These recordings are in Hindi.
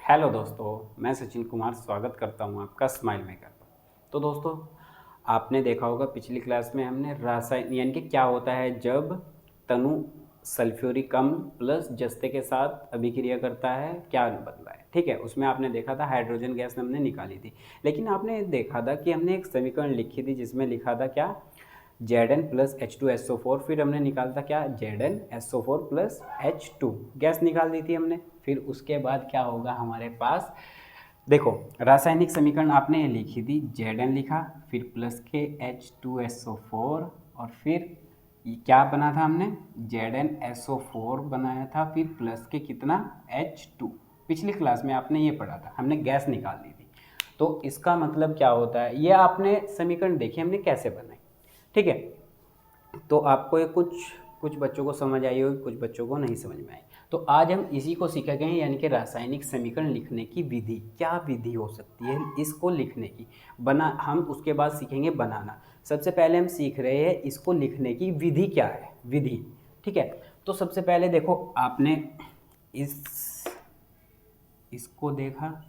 हेलो दोस्तों, मैं सचिन कुमार स्वागत करता हूं आपका स्माइल मेकर पर। तो दोस्तों, आपने देखा होगा पिछली क्लास में हमने रासायन यानी कि क्या होता है जब तनु सल्फ्यूरिक अम्ल प्लस जस्ते के साथ अभिक्रिया करता है, क्या बदला है। ठीक है, उसमें आपने देखा था हाइड्रोजन गैस हमने निकाली थी। लेकिन आपने देखा था कि हमने एक समीकरण लिखी थी जिसमें लिखा था क्या, Zn प्लस H2SO4, फिर हमने निकाला था क्या, ZnSO4 प्लस H2, गैस निकाल दी थी हमने। फिर उसके बाद क्या होगा हमारे पास, देखो रासायनिक समीकरण आपने ये लिखी थी, Zn लिखा, फिर प्लस के H2SO4, और फिर ये क्या बना था हमने, ZnSO4 बनाया था, फिर प्लस के कितना H2। पिछली क्लास में आपने ये पढ़ा था, हमने गैस निकाल दी थी। तो इसका मतलब क्या होता है, ये आपने समीकरण देखी हमने कैसे बनाई। ठीक है, तो आपको ये कुछ कुछ बच्चों को समझ आई होगी, कुछ बच्चों को नहीं समझ में आई। तो आज हम इसी को सीखेंगे, यानी कि रासायनिक समीकरण लिखने की विधि। क्या विधि हो सकती है इसको लिखने की, हम उसके बाद सीखेंगे बनाना। सबसे पहले हम सीख रहे हैं इसको लिखने की विधि क्या है, विधि। ठीक है, तो सबसे पहले देखो, आपने इस इसको देखा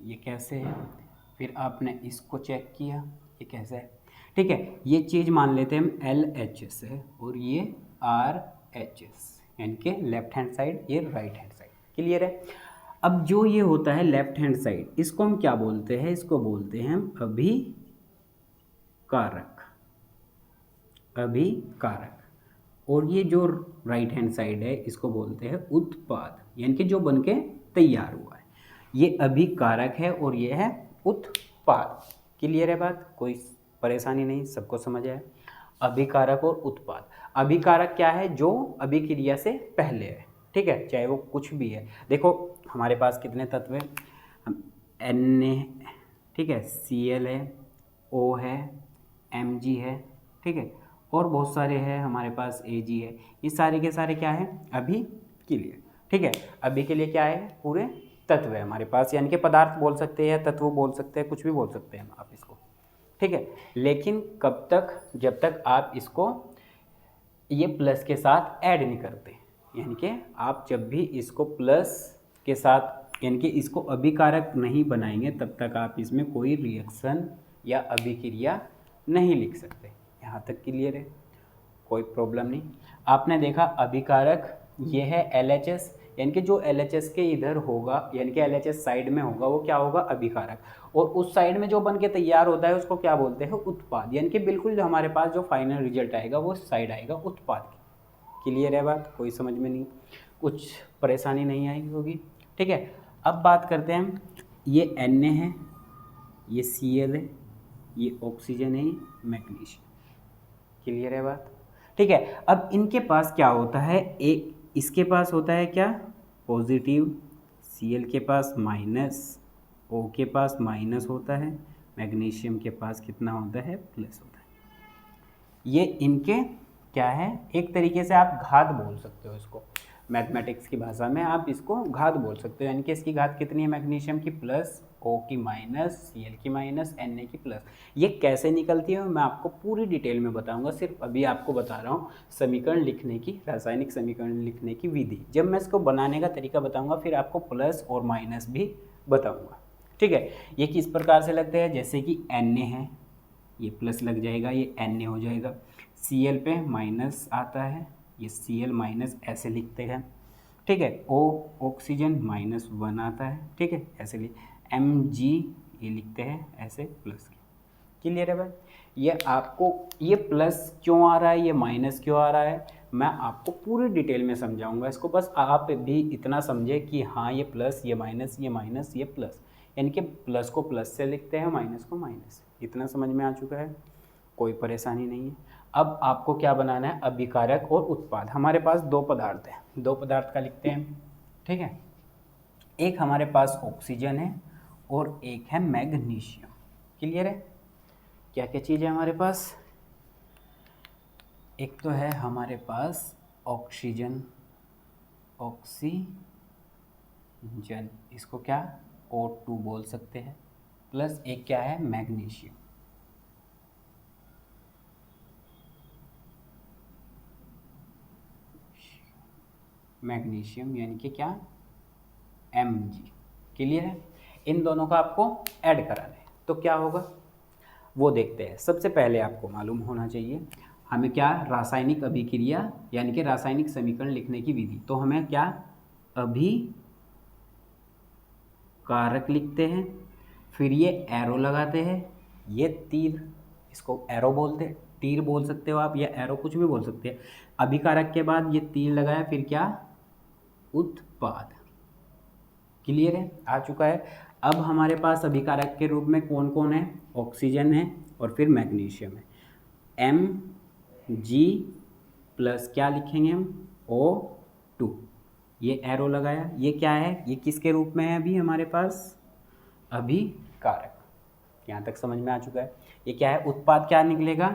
ये कैसे है, फिर आपने इसको चेक किया ये कैसे है। ठीक है, ये चीज़ मान लेते हैं हम LHS है और ये RHS, यानी कि लेफ्ट हैंड साइड, ये राइट हैंड साइड। क्लियर है। अब जो ये होता है लेफ्ट हैंड साइड, इसको हम क्या बोलते हैं, इसको बोलते हैं हम अभिकारक, अभिकारक। और ये जो राइट हैंड साइड है इसको बोलते हैं उत्पाद, यानी कि जो बनके तैयार हुआ है। ये अभिकारक है और ये है उत्पाद। क्लियर है बात, कोई परेशानी नहीं, सबको समझ आया। अभिकारक और उत्पाद। अभिकारक क्या है, जो अभिक्रिया से पहले है। ठीक है, चाहे वो कुछ भी है। देखो हमारे पास कितने तत्व हैं, हम Na, ठीक है, Cl है, O है, Mg है, ठीक है, और बहुत सारे हैं हमारे पास, Ag है। ये सारे के सारे क्या है, अभी के लिए। ठीक है, अभी के लिए क्या है, पूरे तत्व है हमारे पास, यानी कि पदार्थ बोल सकते हैं, तत्व बोल सकते हैं, कुछ भी बोल सकते हैं आप इसको। ठीक है, लेकिन कब तक, जब तक आप इसको ये प्लस के साथ ऐड नहीं करते। यानी कि आप जब भी इसको प्लस के साथ, यानी कि इसको अभिकारक नहीं बनाएंगे, तब तक आप इसमें कोई रिएक्शन या अभिक्रिया नहीं लिख सकते। यहाँ तक क्लियर है, कोई प्रॉब्लम नहीं। आपने देखा अभिकारक ये है LHS, यानी कि जो LHS के इधर होगा, यानी कि LHS साइड में होगा, वो क्या होगा, अभिकारक। और उस साइड में जो बन के तैयार होता है उसको क्या बोलते हैं, उत्पाद। यानी कि बिल्कुल जो हमारे पास जो फाइनल रिजल्ट आएगा वो साइड आएगा उत्पाद की। क्लियर है बात, कोई समझ में नहीं, कुछ परेशानी नहीं आई होगी। ठीक है, अब बात करते हैं हम, ये Na है, ये Cl है, ये ऑक्सीजन है, मैग्नीशियम। क्लियर है बात। ठीक है, अब इनके पास क्या होता है, एक इसके पास होता है क्या, पॉजिटिव, Cl के पास माइनस, O के पास माइनस होता है, मैग्नीशियम के पास कितना होता है, प्लस होता है। ये इनके क्या है, एक तरीके से आप घात बोल सकते हो इसको, मैथमेटिक्स की भाषा में आप इसको घात बोल सकते हो। यानी कि इसकी घात कितनी है, मैग्नीशियम की प्लस, O की माइनस, Cl की माइनस, Na की प्लस। ये कैसे निकलती है मैं आपको पूरी डिटेल में बताऊंगा, सिर्फ अभी आपको बता रहा हूँ समीकरण लिखने की, रासायनिक समीकरण लिखने की विधि। जब मैं इसको बनाने का तरीका बताऊंगा फिर आपको प्लस और माइनस भी बताऊंगा। ठीक है, ये किस प्रकार से लगते हैं, जैसे कि Na है, ये प्लस लग जाएगा, ये Na हो जाएगा। Cl पे माइनस आता है, ये Cl माइनस ऐसे लिखते हैं। ठीक है, O ऑक्सीजन -1 आता है। ठीक है, ऐसे Mg ये लिखते हैं ऐसे प्लस के। क्लियर है भाई, ये आपको ये प्लस क्यों आ रहा है, ये माइनस क्यों आ रहा है, मैं आपको पूरी डिटेल में समझाऊंगा इसको। बस आप भी इतना समझे कि हाँ ये प्लस, ये माइनस, ये माइनस, ये प्लस, यानी कि प्लस को प्लस से लिखते हैं, माइनस को माइनस से। इतना समझ में आ चुका है, कोई परेशानी नहीं है। अब आपको क्या बनाना है, अभिकारक और उत्पाद। हमारे पास दो पदार्थ हैं, दो पदार्थ का लिखते हैं। ठीक है, एक हमारे पास ऑक्सीजन है और एक है मैग्नीशियम। क्लियर है, क्या क्या चीज़ है हमारे पास, एक तो है हमारे पास ऑक्सीजन, ऑक्सीजन, इसको क्या O2 बोल सकते हैं, प्लस एक क्या है, मैग्नीशियम। मैग्नीशियम यानी कि क्या, Mg। क्लियर है? इन दोनों का आपको ऐड कराना है, तो क्या होगा वो देखते हैं। सबसे पहले आपको मालूम होना चाहिए हमें क्या, रासायनिक अभिक्रिया यानी कि रासायनिक समीकरण लिखने की विधि। तो हमें क्या, अभिकारक लिखते हैं, फिर ये एरो लगाते हैं, ये तीर, इसको एरो बोलते हैं, तीर बोल सकते हो आप या एरो, कुछ भी बोल सकते हैं। अभिकारक के बाद ये तीर लगाया, फिर क्या, उत्पाद। क्लियर है? आ चुका है। अब हमारे पास अभिकारक के रूप में कौन कौन है, ऑक्सीजन है और फिर मैग्नीशियम है। Mg प्लस क्या लिखेंगे हम, O2, ये एरो लगाया, ये क्या है, ये किसके रूप में है अभी हमारे पास, अभिकारक। यहाँ तक समझ में आ चुका है। ये क्या है, उत्पाद क्या निकलेगा,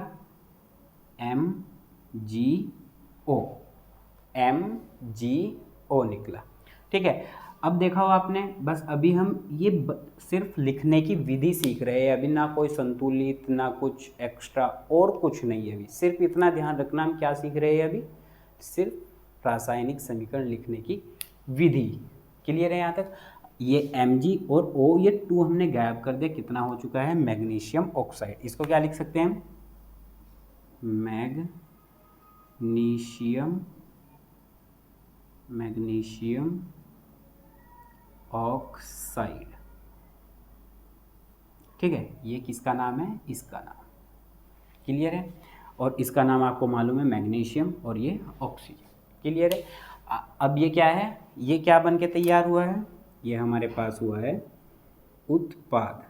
MgO, MgO निकला। ठीक है, अब देखा हो आपने, बस अभी हम ये सिर्फ लिखने की विधि सीख रहे हैं, अभी ना कोई संतुलित ना कुछ एक्स्ट्रा और कुछ नहीं है। अभी सिर्फ इतना ध्यान रखना, हम क्या सीख रहे हैं अभी, सिर्फ रासायनिक समीकरण लिखने की विधि। क्लियर है यहाँ तक? ये Mg और O, ये 2 हमने गायब कर दिया, कितना हो चुका है, मैग्नीशियम ऑक्साइड। इसको क्या लिख सकते हैं, मैग्नीशियम ऑक्साइड। ठीक है, ये किसका नाम है, इसका नाम। क्लियर है? और इसका नाम आपको मालूम है, मैग्नीशियम, और ये ऑक्सीजन। क्लियर है? अब ये क्या है, ये क्या बन के तैयार हुआ है, ये हमारे पास हुआ है उत्पाद।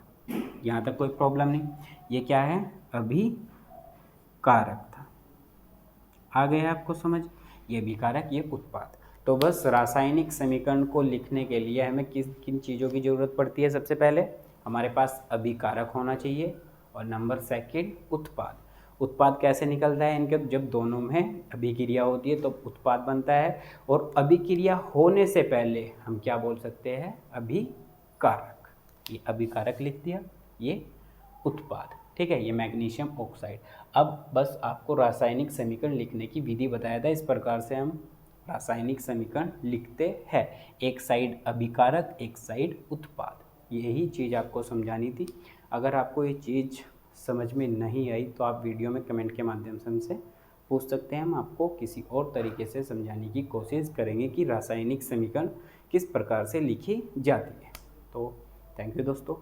यहाँ तक कोई प्रॉब्लम नहीं। ये क्या है, अभिकारक था। आ गया आपको समझ, ये अभिकारक, ये उत्पाद। तो बस रासायनिक समीकरण को लिखने के लिए हमें किन चीज़ों की ज़रूरत पड़ती है, सबसे पहले हमारे पास अभिकारक होना चाहिए, और नंबर सेकंड उत्पाद। उत्पाद कैसे निकलता है इनके, जब दोनों में अभिक्रिया होती है तो उत्पाद बनता है, और अभिक्रिया होने से पहले हम क्या बोल सकते हैं, अभिकारक। ये अभिकारक लिख दिया, ये उत्पाद। ठीक है, ये मैग्नीशियम ऑक्साइड। अब बस आपको रासायनिक समीकरण लिखने की विधि बताया था, इस प्रकार से हम रासायनिक समीकरण लिखते हैं, एक साइड अभिकारक, एक साइड उत्पाद। यही चीज़ आपको समझानी थी। अगर आपको ये चीज़ समझ में नहीं आई तो आप वीडियो में कमेंट के माध्यम से हमसे पूछ सकते हैं, हम आपको किसी और तरीके से समझाने की कोशिश करेंगे कि रासायनिक समीकरण किस प्रकार से लिखी जाती है। तो थैंक यू दोस्तों।